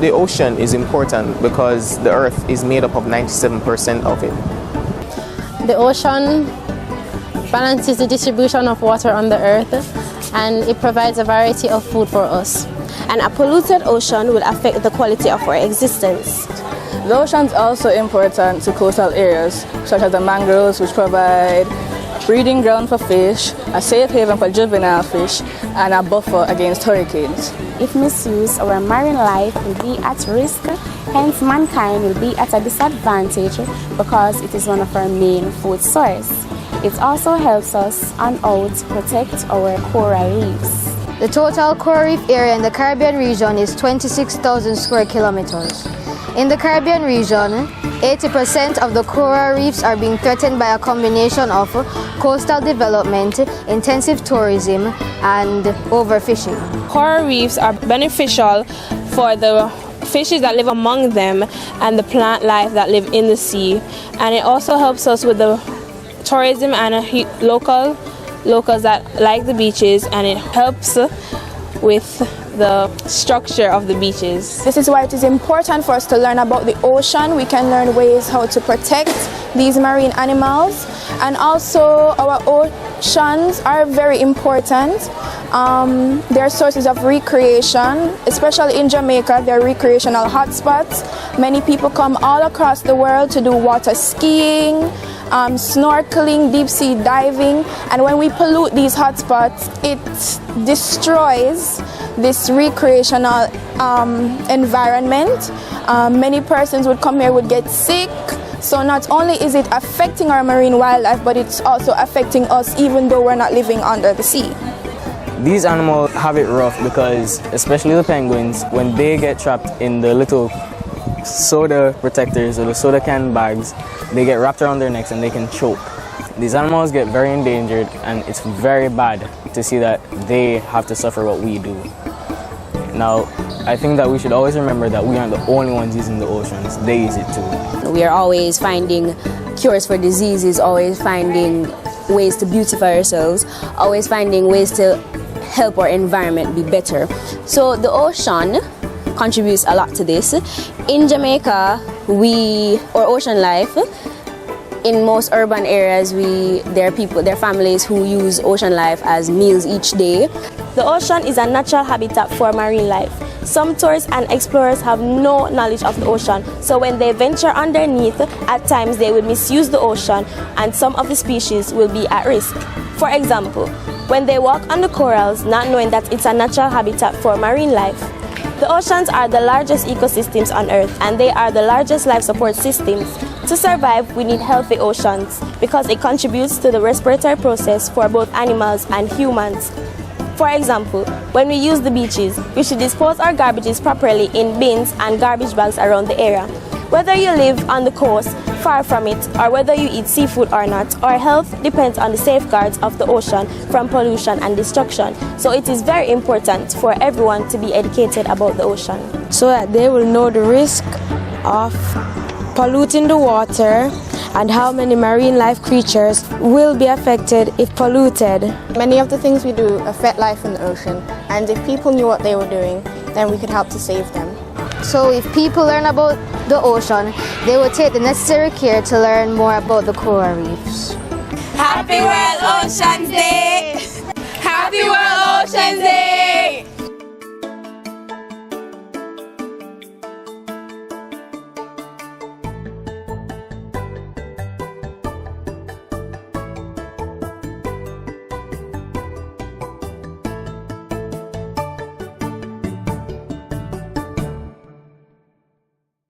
The ocean is important because the earth is made up of 97% of it. The ocean balances the distribution of water on the earth, and it provides a variety of food for us. And a polluted ocean will affect the quality of our existence. The ocean is also important to coastal areas, such as the mangroves, which provide breeding ground for fish, a safe haven for juvenile fish, and a buffer against hurricanes. If misused, our marine life will be at risk, hence mankind will be at a disadvantage because it is one of our main food sources. It also helps us on how to protect our coral reefs. The total coral reef area in the Caribbean region is 26,000 square kilometers. In the Caribbean region, 80% of the coral reefs are being threatened by a combination of coastal development, intensive tourism, and overfishing. Coral reefs are beneficial for the fishes that live among them and the plant life that live in the sea. And it also helps us with the tourism and locals that like the beaches, and it helps with the structure of the beaches. This is why it is important for us to learn about the ocean. We can learn ways how to protect these marine animals, and also our oceans are very important. They're sources of recreation, especially in Jamaica. They're recreational hotspots. Many people come all across the world to do water skiing, snorkeling, deep sea diving, and when we pollute these hotspots, it destroys this recreational environment. Many persons would come here would get sick. So not only is it affecting our marine wildlife, but it's also affecting us even though we're not living under the sea. These animals have it rough because, especially the penguins, when they get trapped in the little soda protectors or the soda can bags, they get wrapped around their necks and they can choke. These animals get very endangered, and it's very bad to see that they have to suffer what we do. Now, I think that we should always remember that we aren't the only ones using the oceans. They use it too. We are always finding cures for diseases, always finding ways to beautify ourselves, always finding ways to help our environment be better. So the ocean contributes a lot to this. In Jamaica, our ocean life, in most urban areas, there are families who use ocean life as meals each day. The ocean is a natural habitat for marine life. Some tourists and explorers have no knowledge of the ocean, so when they venture underneath, at times they will misuse the ocean and some of the species will be at risk. For example, when they walk on the corals, not knowing that it's a natural habitat for marine life. The oceans are the largest ecosystems on Earth, and they are the largest life support systems. To survive, we need healthy oceans because it contributes to the respiratory process for both animals and humans. For example, when we use the beaches, we should dispose our garbages properly in bins and garbage bags around the area. Whether you live on the coast, far from it, or whether you eat seafood or not, our health depends on the safeguards of the ocean from pollution and destruction. So it is very important for everyone to be educated about the ocean, so that they will know the risk of polluting the water and how many marine life creatures will be affected if polluted. Many of the things we do affect life in the ocean, and if people knew what they were doing, then we could help to save them. So if people learn about the ocean, they will take the necessary care to learn more about the coral reefs. Happy World Oceans Day! Happy World